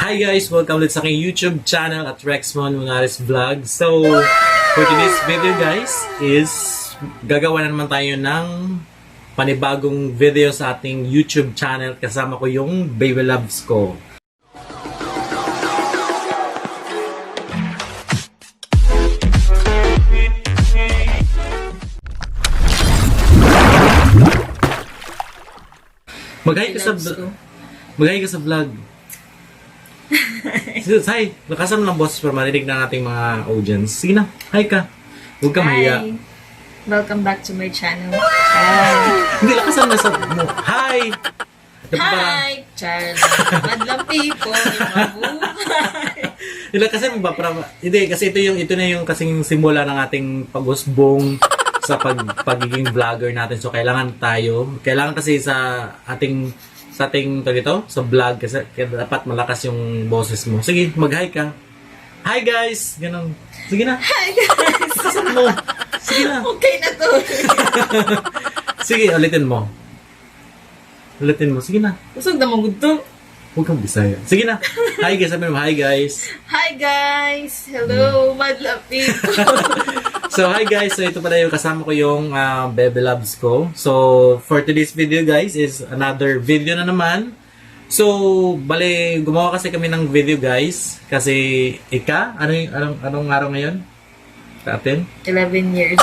Hi guys! Welcome ulit sa aking YouTube channel at Rexmon Munares Vlog. So, for today's video guys is gagawa na naman tayo ng panibagong video sa ating YouTube channel. Kasama ko yung Baby Loves ko. Mag-hi ka sa vlog. Hi, lakasan mo lang boss para marinig na nating mga audience. Sige na, hi ka. Huwag ka mahiya. Welcome back to my channel. Hi! Hindi, lakasan mo sa mo. Hi! Hi! Charles! Madlang people! Mabuhay! Lakasan mo ba? Hindi, kasi ito na yung kasing simula ng ating pag-usbong sa pagiging vlogger natin. So, kailangan kasi sa ating sa vlog kasi dapat malakas yung boses mo. Sige, mag-hi ka. Hi guys! Ganun. Sige na. Hi guys! Lakasan mo. Sige na. Okay na to. Sige, ulitin mo. Sige na. Kusog na magod to. Huwag kang bisaya. Sige na. Hi guys, sabi mo, hi guys. Hi guys! Hello, madlang people! So, hi guys. So, ito pala yung kasama ko yung Baby Loves ko. So, for today's video guys is another video na naman. So, bale, gumawa kasi kami ng video guys. Kasi, anong araw ngayon? Sa atin? 11 years.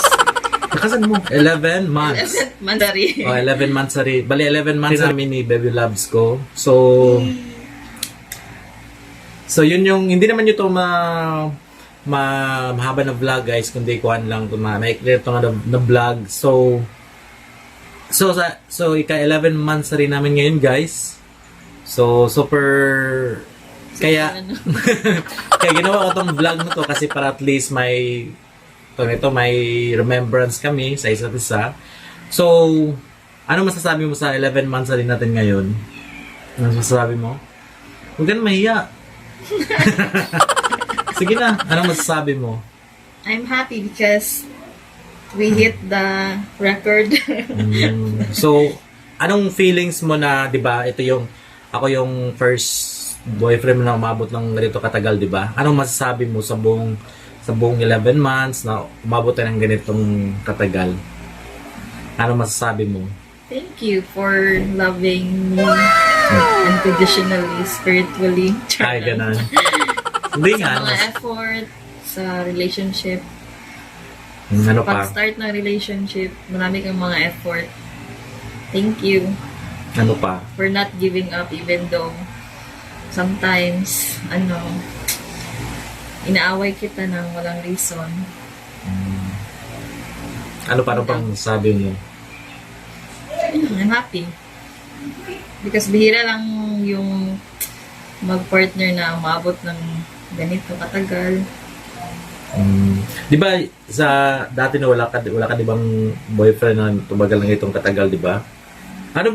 Nakasan mo? 11 months. 11 months rin. Oh, 11 months na rin. Bale, 11 months namin ni Baby Loves ko. So, yun yung, hindi naman ito mahaba na vlog guys, kundi kuhan lang ito maikli ito na vlog. So ika 11 months na rin namin ngayon guys. So super kaya kaya ginawa ko tong vlog na to kasi para at least may remembrance kami sa isa't isa. So ano masasabi mo sa 11 months na rin natin ngayon? Ano masasabi mo? Huwag ka na mahiya. Sige na, anong masasabi mo? I'm happy because we hit the record. So, anong feelings mo na, 'di ba? Ako yung first boyfriend mo na umabot ng ganito katagal, 'di ba? Anong masasabi mo sa buong 11 months na umabot tayo ng ganitong katagal? Anong masasabi mo? Thank you for loving me unconditionally, spiritually. Ay, ganun. Hindi Sa nga. mga effort sa relationship. Ano pa? Pag-start ng relationship, marami kang mga effort. Thank you Ano pa? for not giving up even though sometimes, inaaway kita ng walang reason. Ano pa pang sabi mo? I'm happy. Because bihira lang yung mag-partner na umabot ng ganito katagal. Di ba sa dati na wala ka di bang boyfriend na tumagal ng itong katagal, di ba? Ano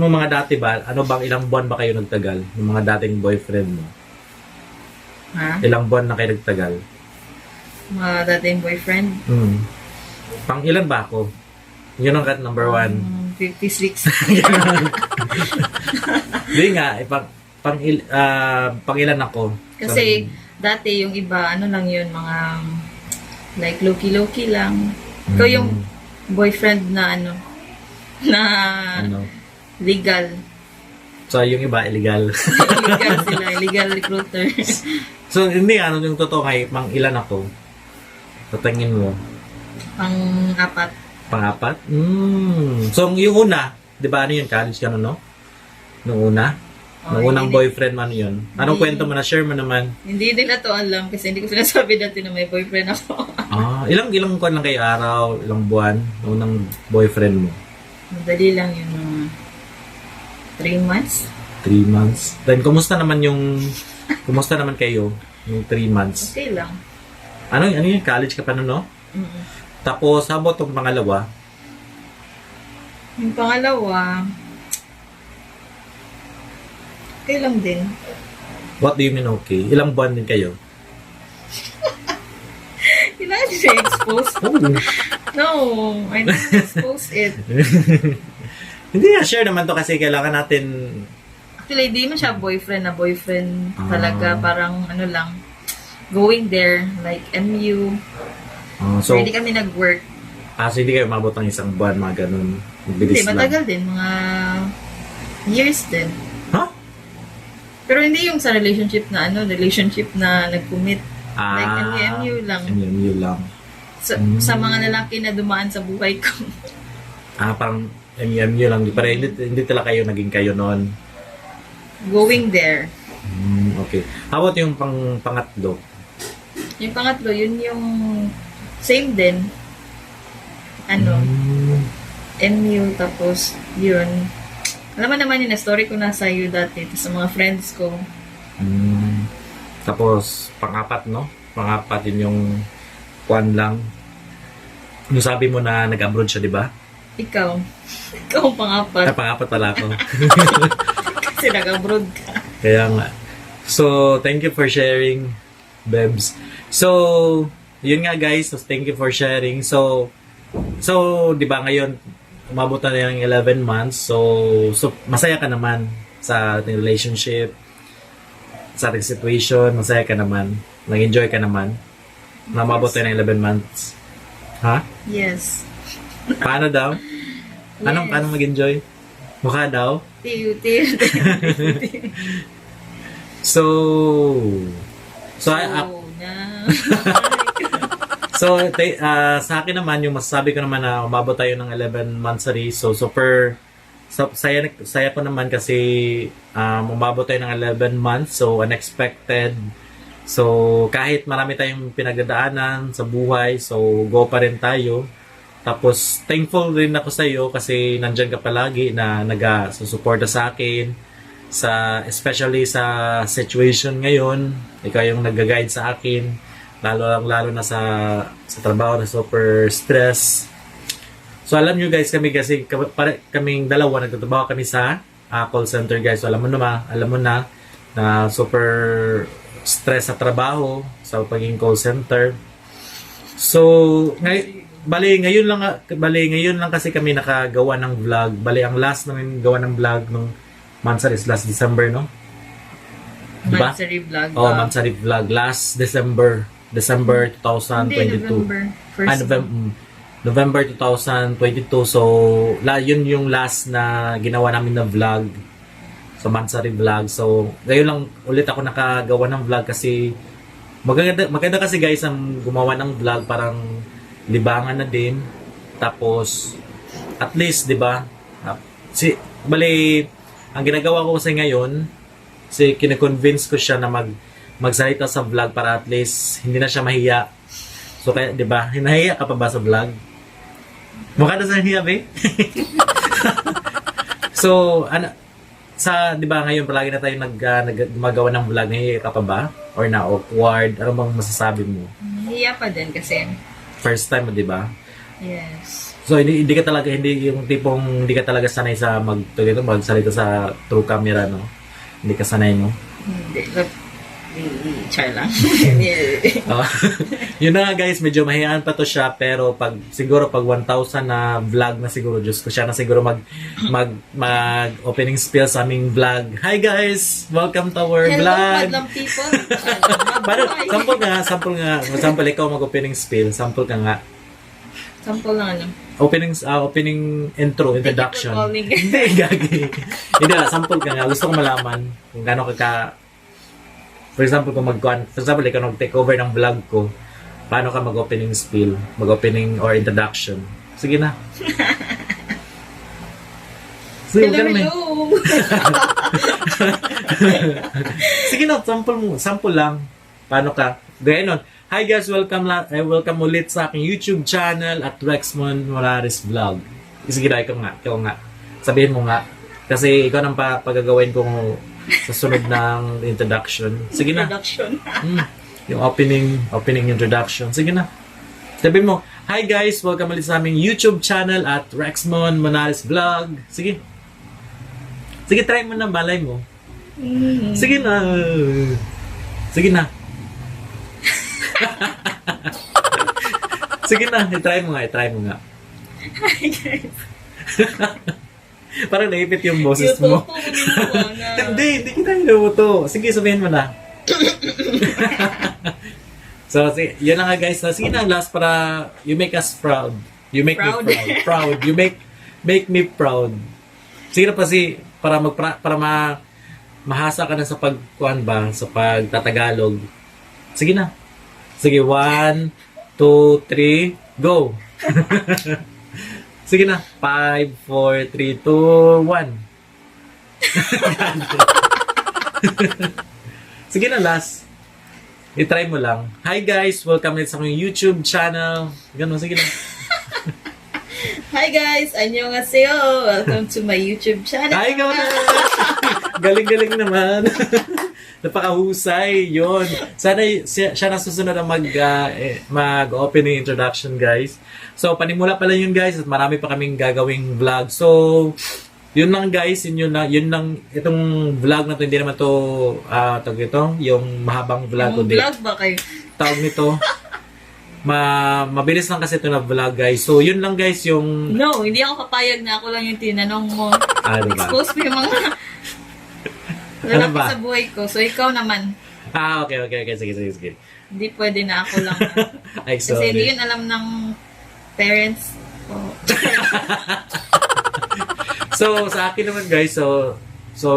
mga dati ba? Ano bang ilang buwan ba kayo nagtagal? Yung mga dating boyfriend mo? Ha? Ilang buwan na kayo nagtagal? Mga dating boyfriend? Pang ilan ba ako? Yun ang number 1. 56. Di nga, pang ilan ako? Kasi dati yung iba, lang yun, mga like low-key lang. Ikaw yung boyfriend na legal. So, yung iba, illegal. Illegal sila, illegal recruiters. So, hindi yung totoo kay pang ilan ako? Tatangin mo. Pang-apat. Pang-apat? So, yung una, di ba yun? College ka no? Nung una? Nung unang boyfriend man yun. Anong kwento mo na? Share mo naman. Hindi nila to alam kasi hindi ko sinasabi dati na may boyfriend ako. Ilang kuwan lang kayo araw, ilang buwan, nung unang boyfriend mo? Madali lang yun, mga 3 months. 3 months. Then, kumusta naman kayo yung 3 months? Okay lang. Ano yun? College ka pa no? Tapos, how about itong pangalawa? Yung pangalawa, okay lang din. What do you mean okay? Ilang buwan din kayo? Kailangan siya expose. No, I didn't expose it. Hindi share naman to kasi kailangan natin Actually, di man siya boyfriend na boyfriend Ah. talaga. Parang ano lang, going there, like MU. So, Hindi kami nag-work. so hindi kayo umabot ng isang buwan, mga ganun. Hindi, Bilis lang. matagal din. Mga years din. Ha? Pero hindi yung sa relationship na relationship na nag-commit. Like MU lang. MU lang. Sa mga lalaki na dumaan sa buhay ko. Parang MU lang. Pero hindi talaga kayo naging kayo noon. Going there. Okay. How about yung pangatlo? Yung pangatlo, yun yung same din. MU, tapos yun. Alam mo naman yun, na-story ko na sa'yo dati sa mga friends ko. Tapos, pang-apat, no? Pang-apat yun yung kwan lang. Yung sabi mo na nag-abroad siya, di ba? Ikaw ang pangapat. Pang-apat pala ako. Kasi nag-abroad ka. Kaya nga. So, thank you for sharing, Bebs. So, yun nga guys. So, thank you for sharing. So, di ba ngayon, umabot na yung 11 months. So masaya ka naman sa ating relationship, sa ating situation. Masaya ka naman. Nag-enjoy ka naman. Na umabot na yung 11 months. Ha? Yes. Paano daw? Paano mag-enjoy? Mukha daw? Tiyo. So, sa akin naman, yung masasabi ko naman na umabot tayo ng 11 months already. So, saya ko naman kasi umabot tayo ng 11 months. So, unexpected. So, kahit marami tayong pinagdadaanan sa buhay, so, go pa rin tayo. Tapos, thankful rin ako sa iyo kasi nandyan ka palagi na nag-susuporta sa akin. Especially sa situation ngayon, ikaw yung nag-guide sa akin. Lalo na sa trabaho na super stress. So alam nyo guys, kaming dalawa nagtatrabaho kami sa call center guys. So alam mo na super stress sa trabaho sa pagiging call center. So ngayon lang kasi kami nakagawa ng vlog. Ang last namin gawa ng vlog nung month is last December, no? Diba? Mansari vlog. Mansari vlog last December 2022. November 2022. So, yun yung last na ginawa namin na vlog. So, Mansari vlog. So, ngayon lang ulit ako nakagawa ng vlog kasi maganda kasi guys ang gumawa ng vlog, parang libangan na din. Tapos, at least, di ba? Ang ginagawa ko kasi ngayon, kine-convince ko siya na magsalita sa vlog para at least hindi na siya mahiya. So kaya, 'di ba? Hinahiya ka pa ba sa vlog? Mukha na sa hiya, be. So, 'di ba ngayon palagi na tayo gumagawa ng vlog, nahiya ka pa ba? Or na awkward? Ano bang masasabi mo? Hiya pa din kasi. First time, 'di ba? Yes. So hindi ka talaga sanay sa magsalita sa true camera, no? Hindi ka sanay, no? Hindi. Char lang. Yun na nga guys, medyo mahiyaan pa to siya, pero siguro pag 1,000 na vlog na siguro, Diyos ko, siya na siguro mag opening spiel sa aming vlog. Hi guys! Welcome to our Hello, vlog! madlang people! Sample ikaw mag-opening spiel. Sample ka nga. Sample lang Opening introduction. Thank you for calling. Hindi, gagi. Hindi na, sample ka nga. Gusto ko malaman kung gaano for example, ikaw nag-take over ng vlog ko, paano ka mag-opening spiel, mag-opening or introduction. Sige na. Sige, Hello! Sige na, sample lang. Paano ka? Gaya nun. Hi guys, welcome ulit sa aking YouTube channel at Rexmon Morales Vlog. Sige na, ikaw nga. Sabihin mo nga. Kasi ikaw nang pagagawin ko sa sunod ng introduction. Sige na. Introduction. Yung opening introduction. Sige na. Sabihin mo, hi guys, welcome ulit sa aming YouTube channel at Rexmon Morales Vlog. Sige. Sige, try mo na, balay mo. Sige na. Sige na. Sige na, i-try mo nga. Hi guys. Parang naipit yung boses mo. Hindi kita hinuto. Sige, sabihin mo na. So, sige, yun na nga guys. Sige na, last para you make us proud. You make Proud. me proud. Proud. You make me proud. Sige na pa para mahasa ka na sa pagkuhan ba, sa pagtatagalog. Sige na. Sige, 1, 2, 3, go! Sige na. 5, 4, 3, 2, 1. Sige na, last. I-try mo lang. Hi guys! Welcome ulit sa aking YouTube channel. Ganun, sige na. Hi guys! Annyeonghaseyo! Welcome to my YouTube channel. Hi, ikaw na! Galing-galing naman. Napakahusay. Yun. Sana siya na susunod na mag-opening introduction, guys. So, panimula pala yun, guys. At marami pa kaming gagawing vlog. So, yun lang, guys. Yun lang. Itong vlog na to, hindi naman to, tawag ito, yung mahabang vlog. Yung vlog ba kayo? Tawag nito. Mabilis lang kasi ito na vlog, guys. So, yun lang, guys, yung... No, hindi ako papayag na ako lang yung tinanong mo. Diba? Expose mo yung mga Ano ba? lalaki sa buhay ko. So, ikaw naman. Okay. Sige. Hindi pwede na ako lang. Ay, Kasi sorry. hindi yun alam ng parents ko. So, sa akin naman, guys, so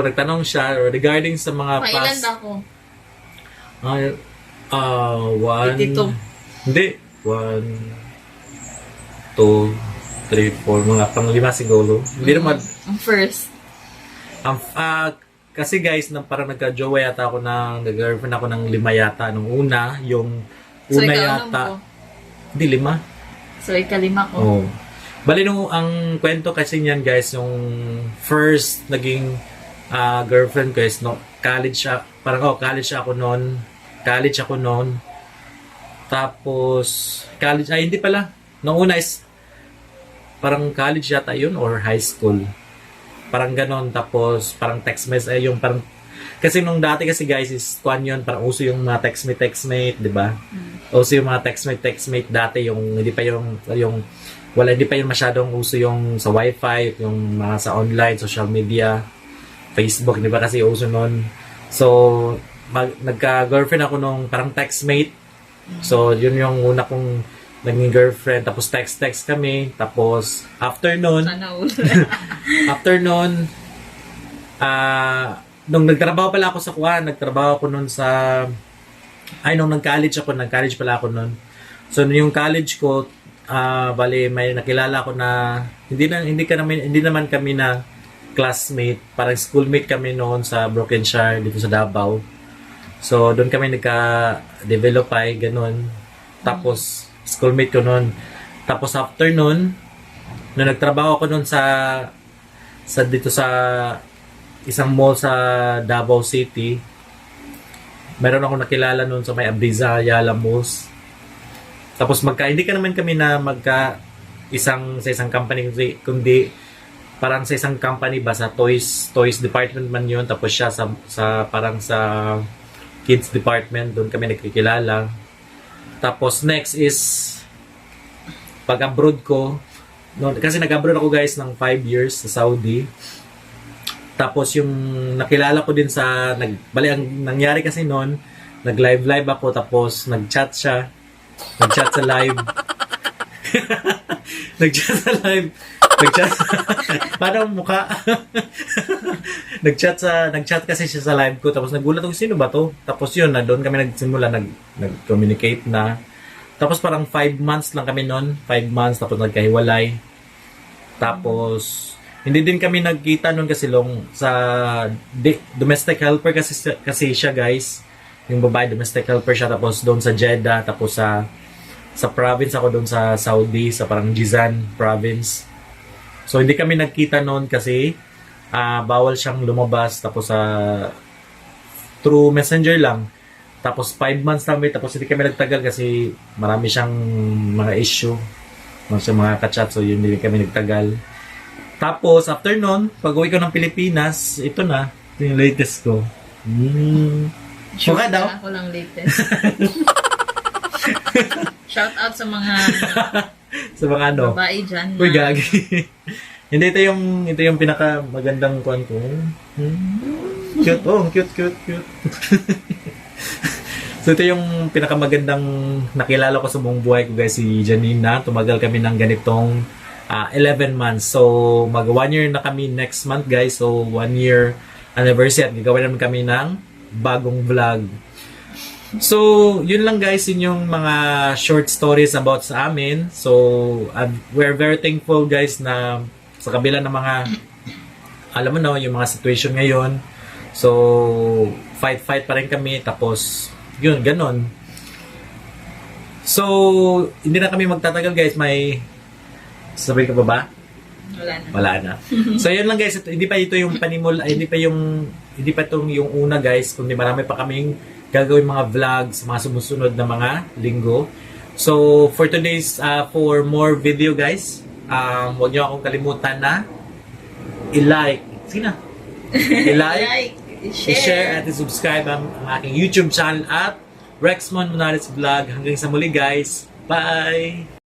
nagtanong siya regarding sa mga Pailan ba ako? One... 82. Hindi. 1, 2, 3, 4, mga pang-5 siguro. Hindi naman... Ang first. Kasi guys, parang nagka-jowa yata ako nag-girlfriend ako ng 5 yata. Nung una, yung So, una ikaw yata... anong ko? Hindi, 5. So, ikalima ko. Oh. Bali nung ang kwento kasi niyan guys, yung first naging girlfriend ko is no, college siya. Parang college ako noon. College ako noon. Tapos hindi pala. Nung una is parang college yata yun or high school. Parang ganon. Tapos parang text message yung parang kasi nung dati kasi guys is kwan yun, parang uso yung mga textmate, di ba? Uso yung mga textmate dati, yung hindi pa hindi pa yun masyadong uso yung sa wifi, yung mga sa online, social media, Facebook, di ba kasi uso nun. So, nagka-girlfriend ako nung parang textmate. So, yun yung una kong naging girlfriend. Tapos text kami. Tapos, after nun, nung nagtrabaho pala ako sa nagtrabaho ako nun sa, nung nag-college pala ako nun. So, yung college ko, bali, may nakilala ko na, hindi naman kami na classmate, parang schoolmate kami noon sa Brokenshire, dito sa Davao. So, doon kami nagka-develop ganun. Tapos, schoolmate ko noon. Tapos, after noon, nung nagtrabaho ako noon dito sa isang mall sa Davao City, meron ako nakilala noon sa may Abriza, Ayala Malls. Tapos hindi ka naman kami na sa isang company, kundi parang sa isang company ba, sa toys department man yun. Tapos siya parang sa kids department, doon kami nagkikilala. Tapos next is pag-abroad ko, kasi nag-abroad ako guys ng 5 years sa Saudi. Tapos yung nakilala ko din ang nangyari kasi noon, nag-live ako, tapos nag-chat siya. Nag-chat sa live. Paano ang mukha? nag-chat kasi siya sa live ko, tapos nagulat ako, sino ba to? Tapos yun, doon kami nagsimula, nag-communicate na. Tapos parang 5 months lang kami noon. 5 months, tapos nagkahiwalay. Tapos, hindi din kami nagkita noon kasi sa domestic helper kasi siya guys. Yung babae, domestic helper siya. Tapos doon sa Jeddah. Tapos sa province ako doon sa Saudi. Sa parang Jizan province. So hindi kami nagkita noon kasi bawal siyang lumabas. Tapos through messenger lang. Tapos 5 months kami. Tapos hindi kami nagtagal kasi marami siyang mga issue. Mga kachat. So yun, hindi kami nagtagal. Tapos, after nun, pag-uwi ko ng Pilipinas, ito na, yung latest ko. Sure Mukha daw? Ako lang latest. Shout out sa mga sa mga babae dyan. Uy, gagi. Hindi, ito yung pinaka magandang kuan ko. Cute, oh, cute, cute, cute. So ito yung pinakamagandang nakilala ko sa buong buhay ko guys, si Janine na. Tumagal kami ng ganitong 11 months. So mag 1 year na kami next month guys. So 1 year anniversary at gagawin naman kami ng bagong vlog. So yun lang guys, yun yung mga short stories about sa amin. So we're very thankful guys na sa kabila ng mga alam mo no, yung mga situation ngayon. So fight pa rin kami, tapos yun, ganon. So, hindi na kami magtatagal guys. May sabihin ka pa ba? Wala na. Wala na. So, yun lang guys. Hindi pa ito yung panimula. Hindi pa itong yung una guys. Kundi marami pa kaming gagawin mga vlogs, mga sumusunod na mga linggo. So, for today's, for more video guys, huwag nyo akong kalimutan na i-like. Sige na. I-like. I-share at i-subscribe ang aking YouTube channel at Rexmon Monares Vlog. Hanggang sa muli guys. Bye!